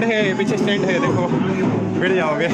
Stand है, पीछे stand है, देखो भिड़ जाओगे।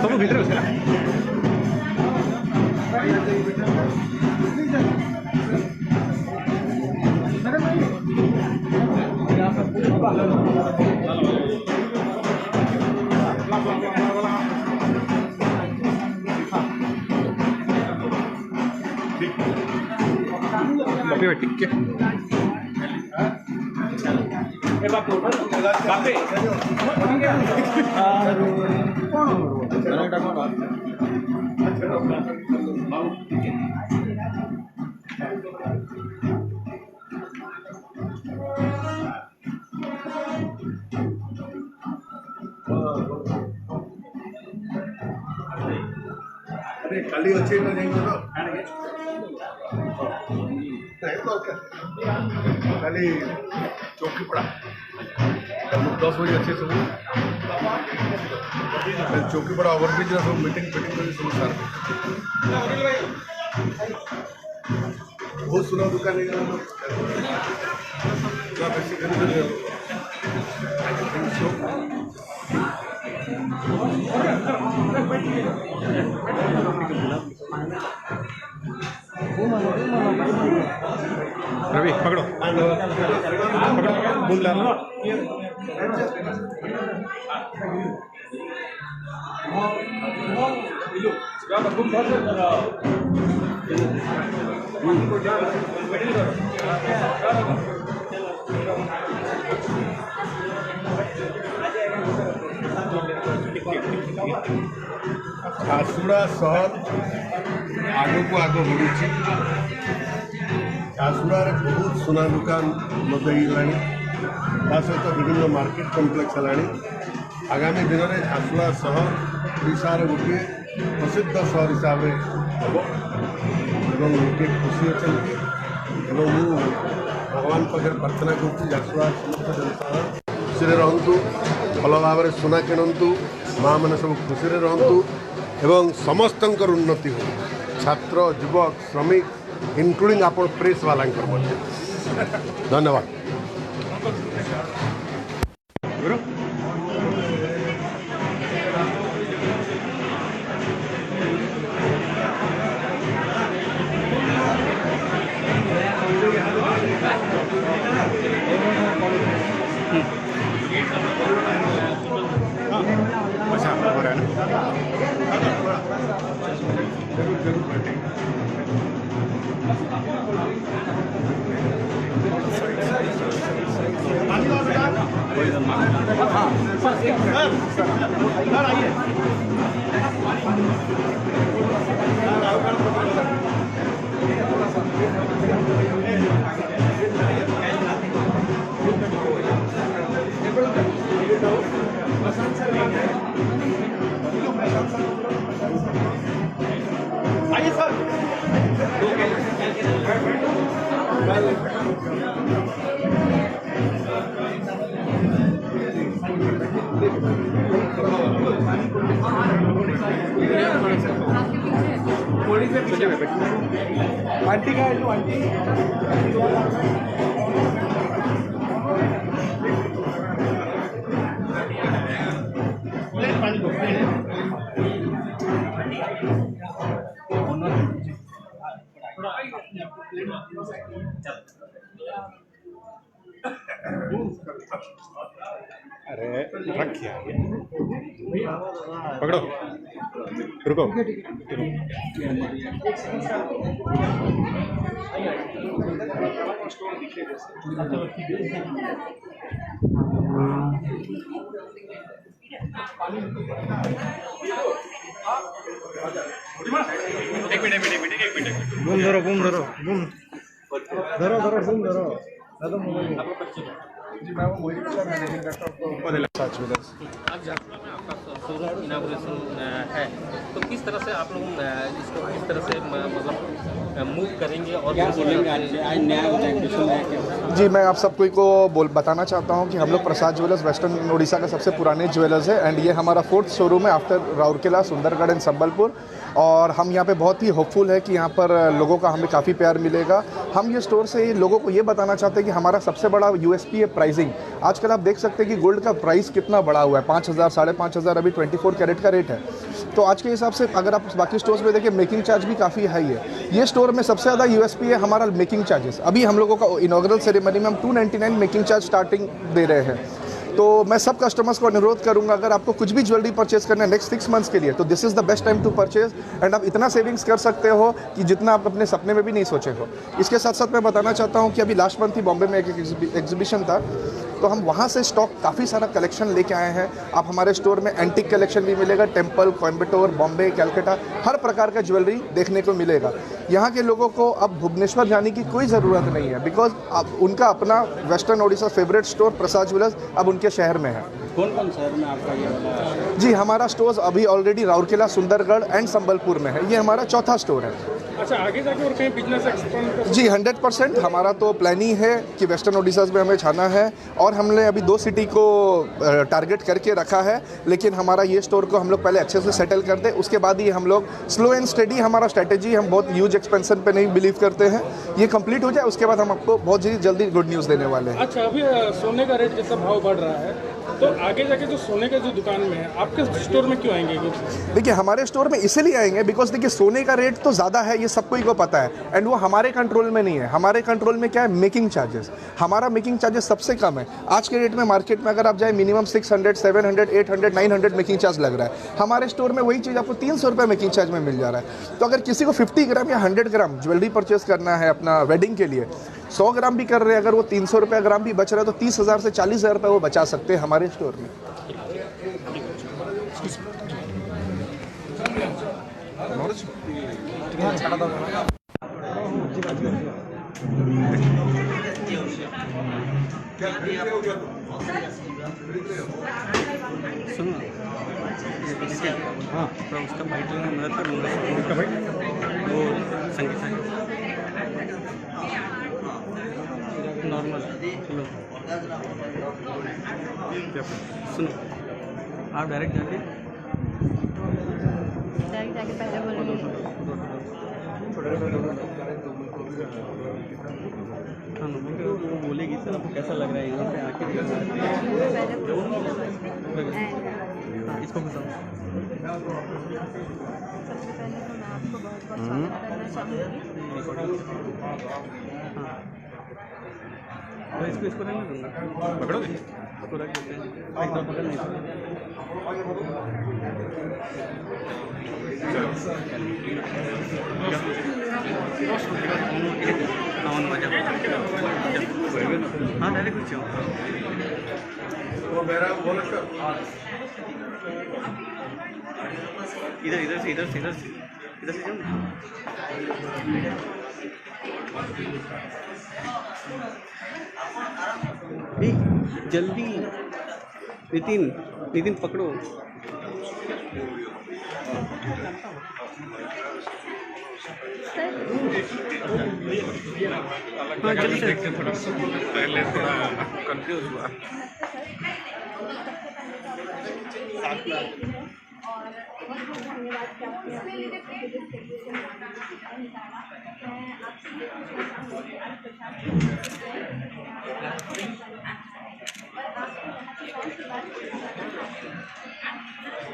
तुम भीतर उसका ठीक है। खाली अच्छे खाली चौकी पड़ा 10 बजे अच्छे सब चौकी पड़ा ओवरब्रिज सब मीटिंग सब सार बहुत सुना दुकान रवि पकड़ो घूम ला झारसुगुड़ा सहर आग को आग बढ़ुची झारसुगुड़ा बहुत सुना दुकान लगे सहित विभिन्न मार्केट कम्प्लेक्स है। आगामी दिन में झारसुगुड़ा सहर ओडिशार गोटे प्रसिद्ध सहर हिसाब से हम और लोके खुशी अच्छा भगवान पाखे प्रार्थना करुँच झारसुगुड़ा समस्त जनता खुशी रहतु भल भाव सुना किणतु माँ मैंने सब खुशी रहतु एवं समस्तंकर उन्नति हो छात्र युवक श्रमिक इंक्लूडिंग आप प्रेस वाला धन्यवाद। आइए सर। आंटी का है जो आंटी पानी अरे रख यार पकड़ो रुको घूम धरो घूम धरो घूम धरो धरो घूम धरो दादा मोबाइल जी मैं वो मोहित का मैनेजिंग डायरेक्टर प्रसाद ज्वेलर्स। आज जाफरा में आपका शोरूम इनागुरेशन है, तो किस तरह से आप लोग इसको किस तरह से मतलब मूव करेंगे और क्या बोलेंगे आज नया जी, मैं आप सबको को बताना चाहता हूं कि हम लोग प्रसाद ज्वेलर्स वेस्टर्न उड़ीसा का सबसे पुराने ज्वेलर्स है एंड ये हमारा 4th शोरूम है आफ्टर राउरकेला, सुंदरगढ़ एंड संबलपुर। और हम यहाँ पे बहुत ही होपफुल है कि यहाँ पर लोगों का हमें काफ़ी प्यार मिलेगा। हम ये स्टोर से लोगों को ये बताना चाहते हैं कि हमारा सबसे बड़ा यूएसपी है प्राइसिंग। आजकल आप देख सकते हैं कि गोल्ड का प्राइस कितना बढ़ा हुआ है, 5,000 5,500 अभी 24 कैरेट का रेट है। तो आज के हिसाब से अगर आप बाकी स्टोर्स में देखिए मेकिंग चार्ज भी काफ़ी हाई है। ये स्टोर में सबसे ज़्यादा यूएसपी है हमारा मेकिंग चार्जेस। अभी हम लोगों का इनॉग्रल सेरेमनी में हम 299 मेकिंग चार्ज स्टार्टिंग दे रहे हैं। तो मैं सब कस्टमर्स को अनुरोध करूंगा, अगर आपको कुछ भी ज्वेलरी परचेज करना है नेक्स्ट 6 मंथ्स के लिए, तो this is the best time to purchase and आप इतना सेविंग्स कर सकते हो कि जितना आप अपने सपने में भी नहीं सोचे हो। इसके साथ साथ मैं बताना चाहता हूं कि अभी लास्ट मंथ ही बॉम्बे में एक एग्जीबिशन था, तो हम वहां से स्टॉक काफ़ी सारा कलेक्शन लेके आए हैं। आप हमारे स्टोर में एंटिक कलेक्शन भी मिलेगा, टेम्पल, कोयम्बटूर, बॉम्बे, कैलकाटा, हर प्रकार का ज्वेलरी देखने को मिलेगा। यहाँ के लोगों को अब भुवनेश्वर जाने की कोई ज़रूरत नहीं है, बिकॉज अब उनका अपना वेस्टर्न ओडिशा फेवरेट स्टोर प्रसाद ज्वेलर्स अब उनके शहर में है। कौन कौन शहर में आपका ये वाला है? जी, हमारा स्टोर अभी ऑलरेडी राउरकेला, सुंदरगढ़ एंड संबलपुर में है। ये हमारा चौथा स्टोर है। अच्छा, आगे जाके और कहीं बिजनेस एक्सपेंड कर जी 100% हमारा तो प्लानिंग है कि वेस्टर्न ओडिशा में हमें छाना है और हमने अभी 2 सिटी को टारगेट करके रखा है। लेकिन हमारा ये स्टोर को हम लोग पहले अच्छे से सेटल कर दे, उसके बाद ही हम लोग स्लो एंड स्टेडी हमारा स्ट्रेटेजी, हम बहुत ह्यूज एक्सपेंशन पे नहीं बिलीव करते हैं। ये कंप्लीट हो जाए उसके बाद हम आपको बहुत जल्दी गुड न्यूज़ देने वाले हैं। अच्छा, अभी सोने का रेट जैसा भाव बढ़ रहा है, तो आगे जाके जो सोने का जो दुकान में है आपके स्टोर में क्यों आएंगे? देखिए, हमारे स्टोर में इसलिए आएंगे बिकॉज देखिए सोने का रेट तो ज़्यादा है, ये सबको ही को पता है एंड वो हमारे कंट्रोल में नहीं है। हमारे कंट्रोल में क्या है? Making charges. हमारा मेकिंग चार्जेस सबसे कम है आज के रेट में। मार्केट में अगर आप जाए मिनिमम 600, 700, 800, 900 मेकिंग चार्ज लग रहा है। हमारे स्टोर में वही चीज़ आपको 300 रुपये मेकिंग चार्ज में मिल जा रहा है। तो अगर किसी को 50 ग्राम या 100 ग्राम ज्वेलरी परचेस करना है अपना वेडिंग के लिए, 100 ग्राम भी कर रहे हैं, अगर वो 300 रुपये ग्राम भी बच रहा है तो 30,000 से 40,000 रुपये वो बचा सकते हैं हमारे स्टोर में। सुनो, हाँ तो उसका भाई तो मैं मदद करूँगा। उसका भाई वो संगीत है नॉर्मल। सुनो सुनो, आप डायरेक्ट जाके पहले बोलेंगे। हाँ, वो बोलेगी सर आपको कैसा लग रहा है यहाँ पे आके। हाँ, इसको बताओ। सबसे पहले तो मैं आपको बहुत बहुत स्वागत करना चाहूँगी। हाँ, तो इसको रहने दूँगा। पकड़ोगे? इसको रख देते हैं, एकदम पकड़ नहीं सकते। हाँ डायरेक्ट कुछ इधर इधर से इधर से इधर से इधर से जाओ ना। जल्दी नितिन, नितिन पकड़ो। हाँ जल्दी से। पहले थोड़ा कंफ्यूज हुआ।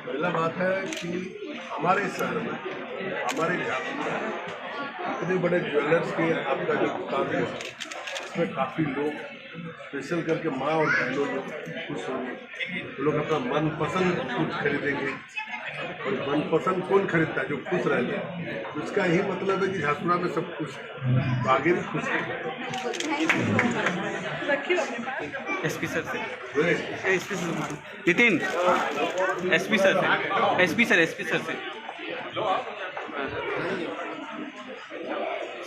पहला बात है कि हमारे शहर में, हमारे यहाँ इतने बड़े ज्वेलर्स के आपका जो दुकान है इसमें काफ़ी लोग स्पेशल करके माँ और बहनों लोग खुश होंगे। वो लोग अपना मनपसंद कुछ खरीदेंगे और मनपसंद कौन खरीदता है? जो खुश रहते हैं। तो इसका यही मतलब है कि झारसुगुड़ा में सब खुश हैं, आगे भी खुश हैं। एसपी सर से नितिन, एसपी सर से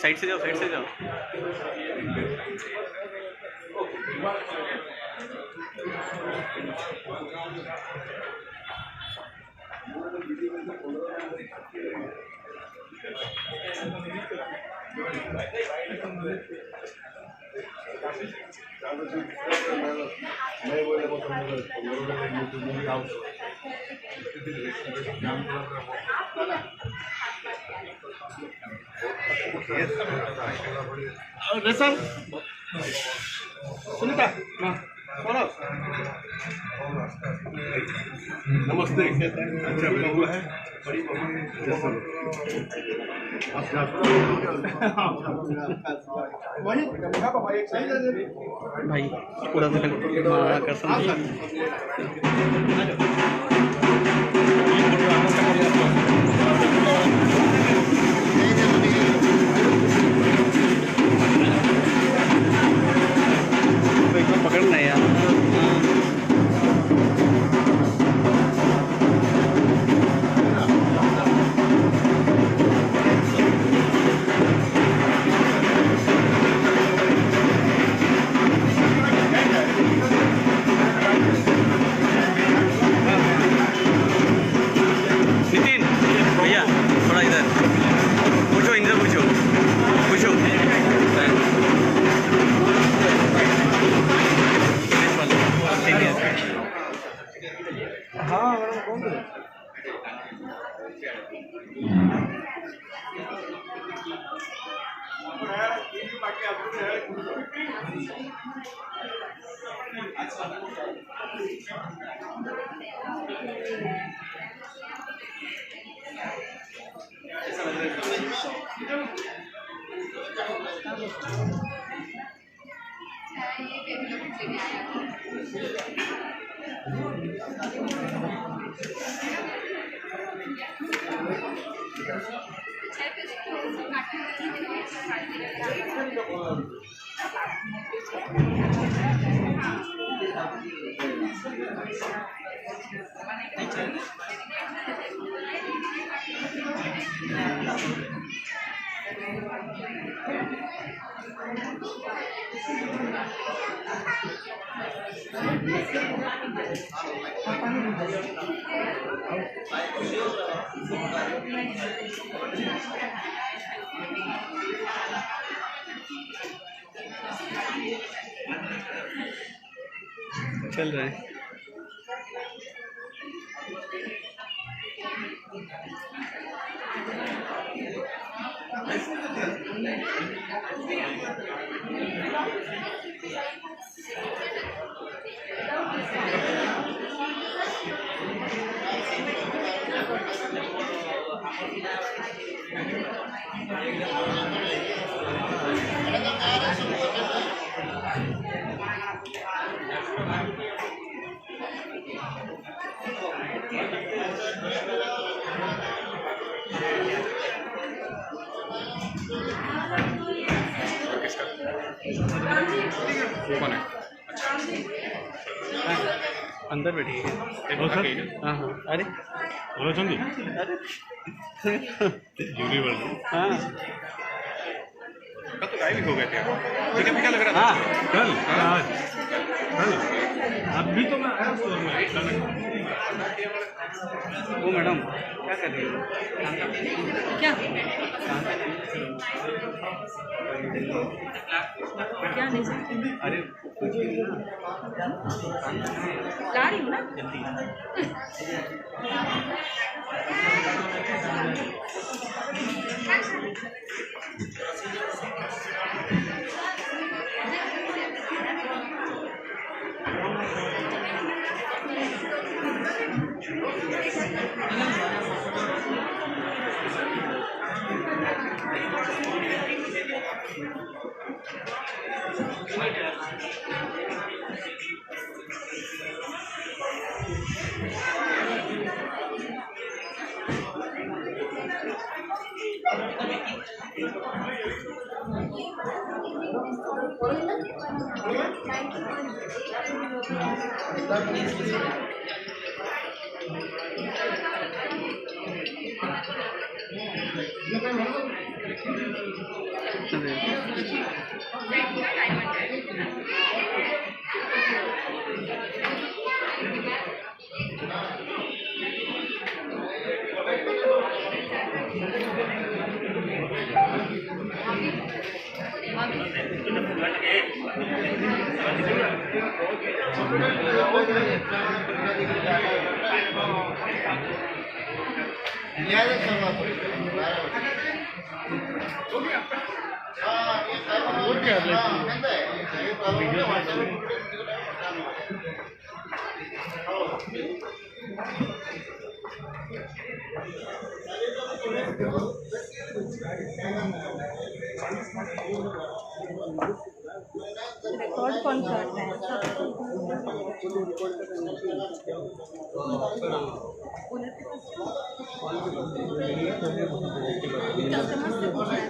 साइड से जाओ। सुनीता बोलो। नमस्ते। अच्छा बिल्कुल है। भाई पूरा पकड़ना है यार। नितिन भैया थोड़ा इधर पूछो, इनसे पूछो। हाँ मैडम कौन है? चल रहा है। कौन है? अंदर बैठी है। हाँ हाँ। अरे बोलो चंदी अरे जूरी बोल रहा हूँ। हाँ कल तो गायब हो गए थे। फीका फीका लग रहा था। कल कल अभी तो मैं आया स्टोर में। वो मैडम क्या कर रही हो? क्या क्या नहीं सकती? अरे ला रही हूँ ना। रिकॉर्ड कौन करता है? कस्टमर से पूछना है।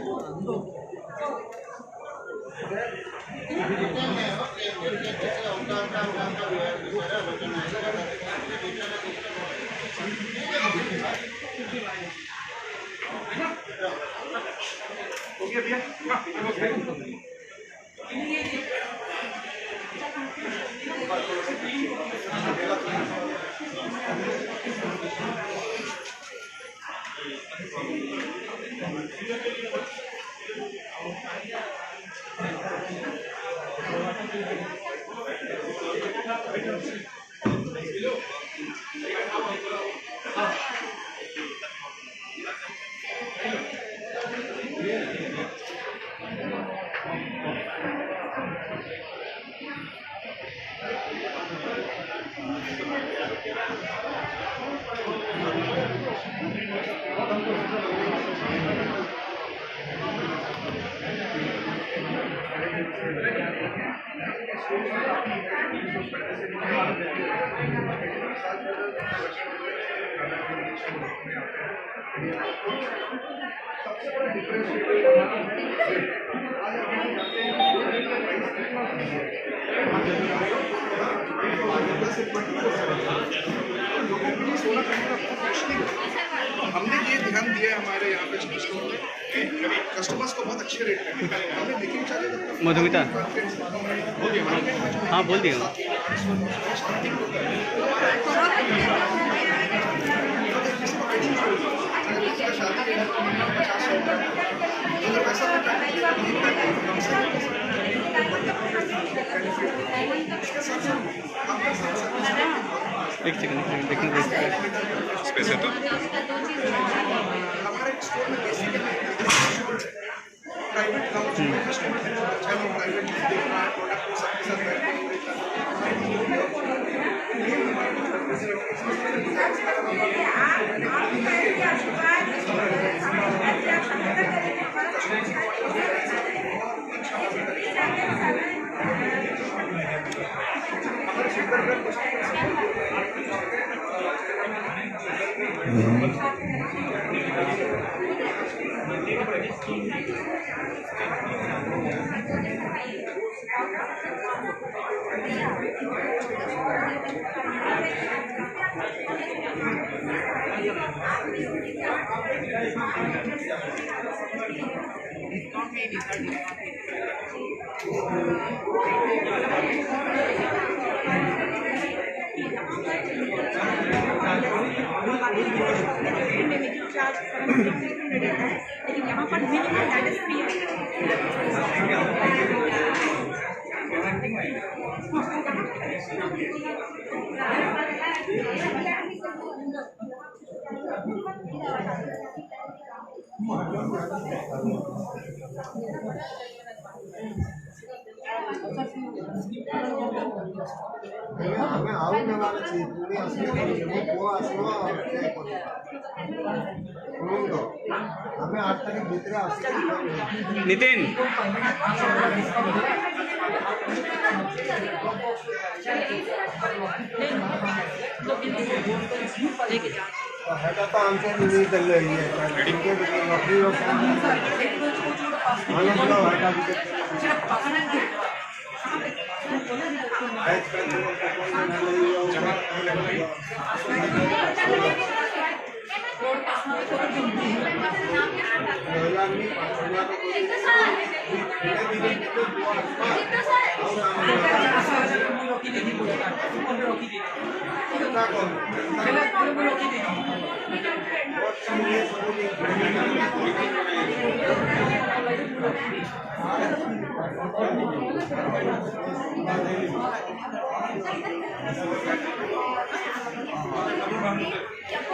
हमने ये ध्यान दिया है हमारे यहाँ पे स्टोर में कि कस्टमर्स को बहुत अच्छे रेट में मिलता है। हमें मेकिंग चार्जेस मधुमिता हाँ बोल दिया एक सेकंड देखेंगे स्पेस है तो हमारे स्टोर में बेसिकली प्राइवेट प्रोडक्ट सबके लेकिन यहाँ पर मिनिमम दैट इज फ्री। ଆମେ ଆଉ ନେବାର ଅଛି ପୁଣି ଆସିବ ମୋ ପୁଅ ଆସିବ ଶୁଣନ୍ତୁ ଆମେ 8 ତାରିଖ ଭିତରେ ଆସିକି नितिन हेटा तो आमच्या नहीं चल रही है नौकरी और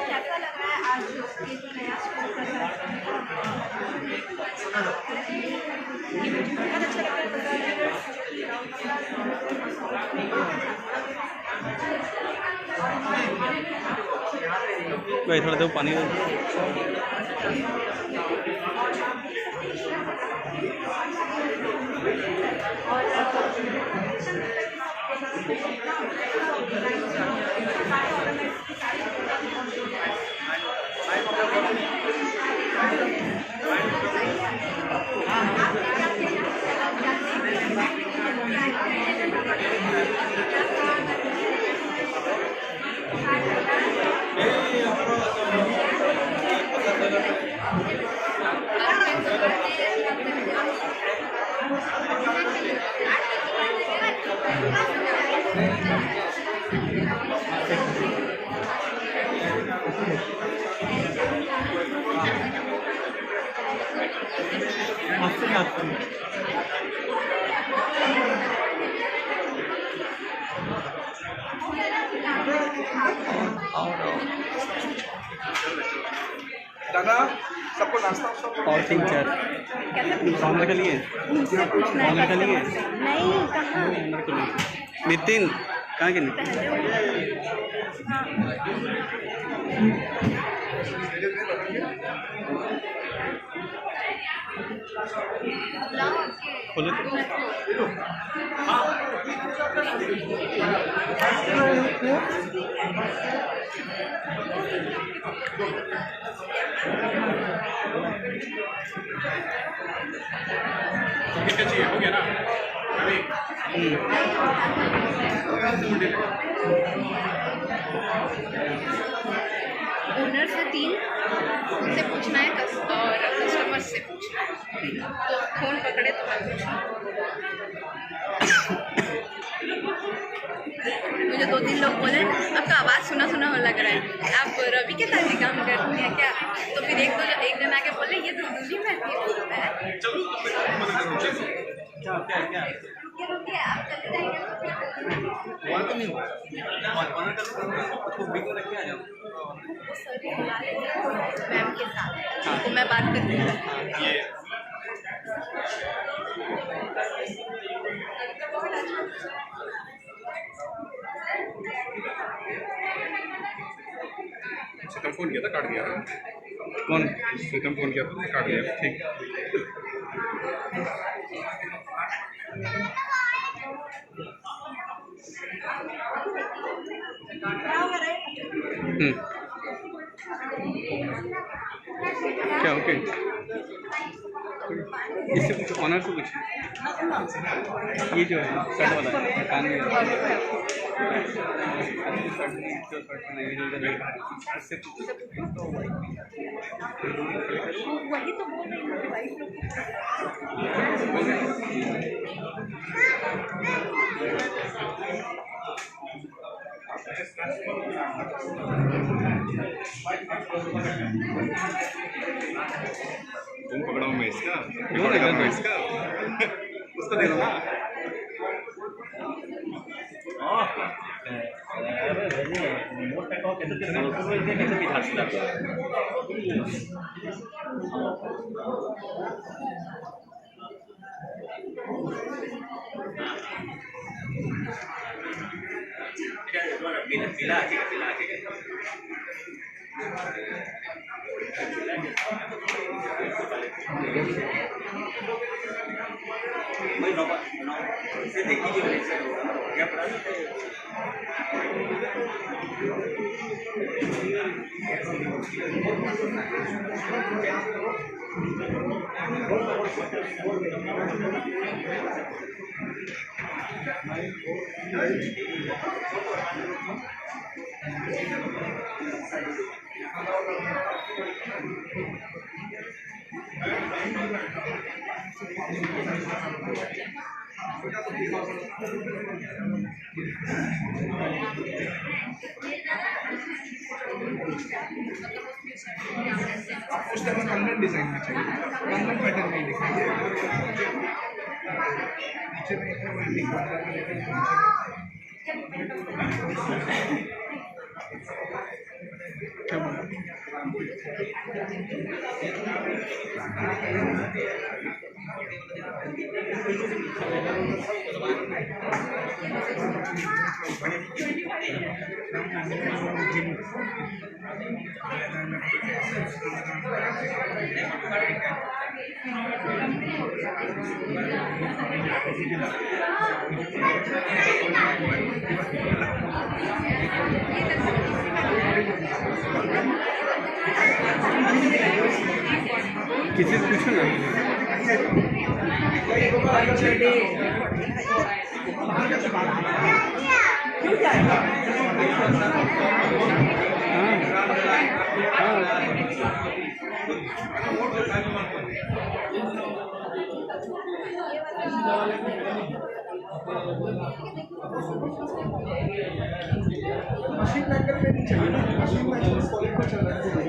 कैसा लग रहा है आज ये जो नया स्कूल का बहुत अच्छा लग रहा भाई थोड़ा दो पानी दादा सबको नाश्ता और 3-4 फॉर्म लिख लिए फॉर्म लिख लिए नहीं कहाँ नितिन कहाँ के नितिन खोलो कितने चाहिए हो गया ना ओनर से 3 से पूछना है और कस्टमर से पूछना है तो फोन पकड़े तो मैं पूछूँ मुझे 2-3 लोग बोले आपका आवाज़ सुना सुना हो लग रहा है आप रवि के साथ ही काम करती हैं क्या तो फिर एक जन आके बोले ये तो दूसरी में थी बोलता है क्या रुकिए आप चले जाएंगे मैम के साथ तो मैं बात करती हूँ सीतम फोन किया था काट दिया कौन सीतम फोन किया था काट दिया ठीक क्या ओके इससे कुछ ऑनर से कुछ ये जो है शर्ट वाला कान में इससे वही तो बोल रही हूँ भाई तुम पकड़ाओ मैं इसका मैं इसका उसको दे दो ना उस तरह कन्वेंट डिजाइन में चाहिए, कन्वेंट पैटर्न में दिखाइए। नीचे में एक वेल्डिंग क्या बोला? किसी से पूछो ना। मशीन मैकर में नहीं चाहिए, मशीन मैकर कॉलिंग पर चल रहा है। गले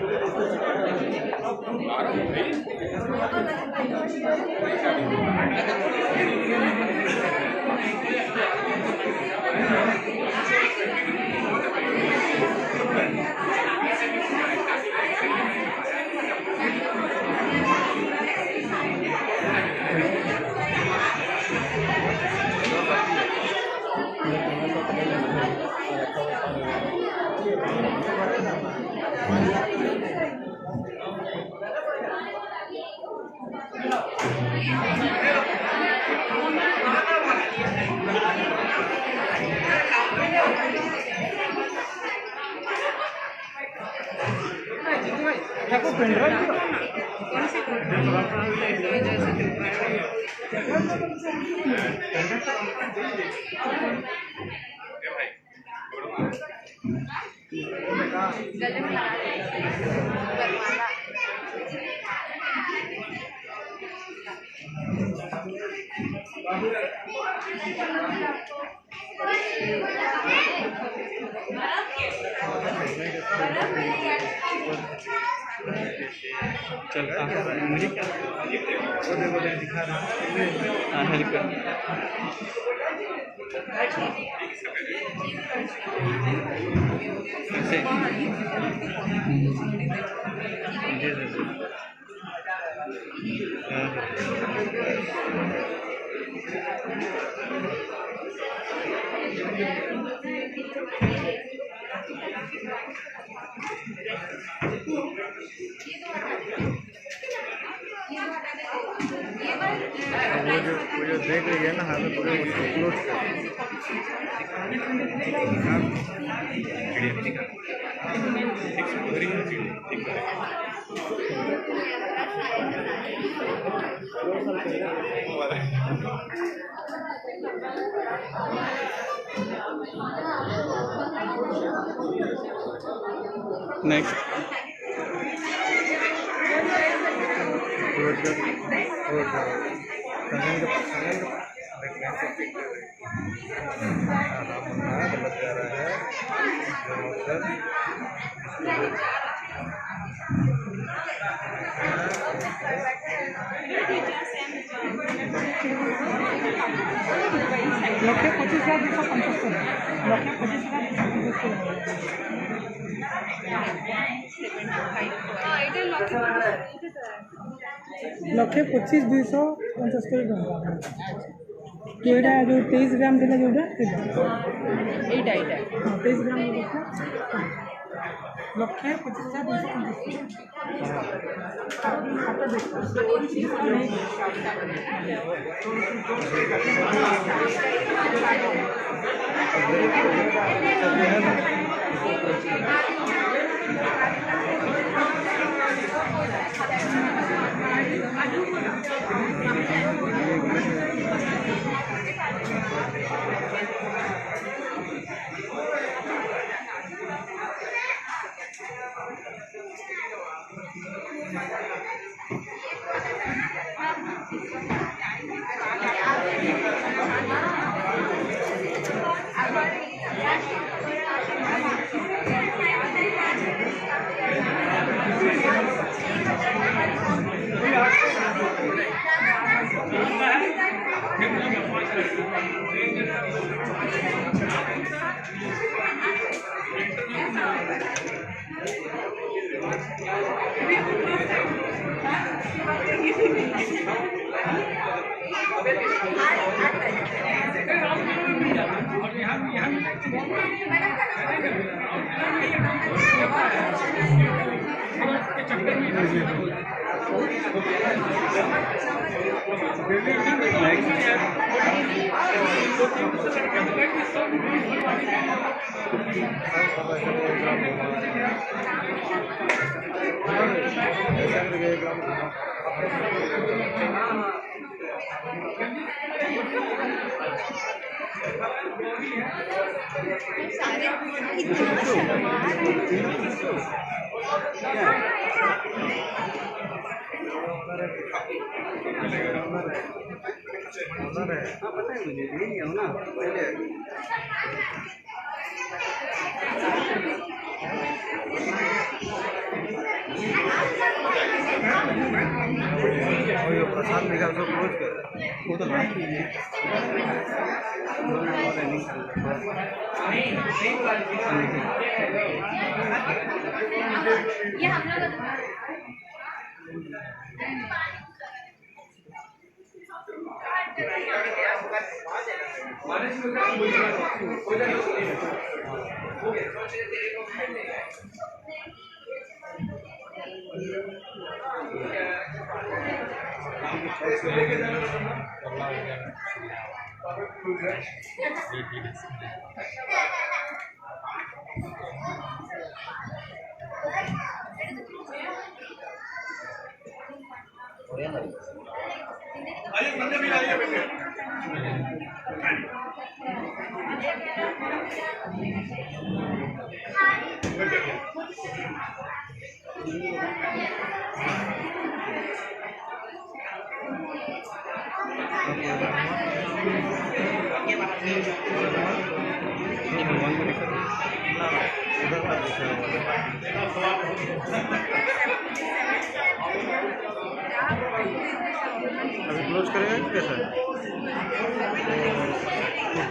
में लगा चल मुझे क्या दिखा रहा हेल्प कर वो जो देख रही है ना, हमें पूरे क्लोज नेक्स्ट लक्षे 25,275 टଙ୍କା। ଯେଉଁଟା ଯେଉଁ 23 ଗ୍ରାମ ଥିଲା ଯେଉଁଟା এইটা এইটা 23 ଗ୍ରାମ ଲକ୍ଷେ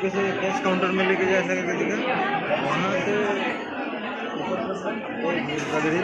कैश काउंटर में लेके जा सके किसी का वहाँ से गदरी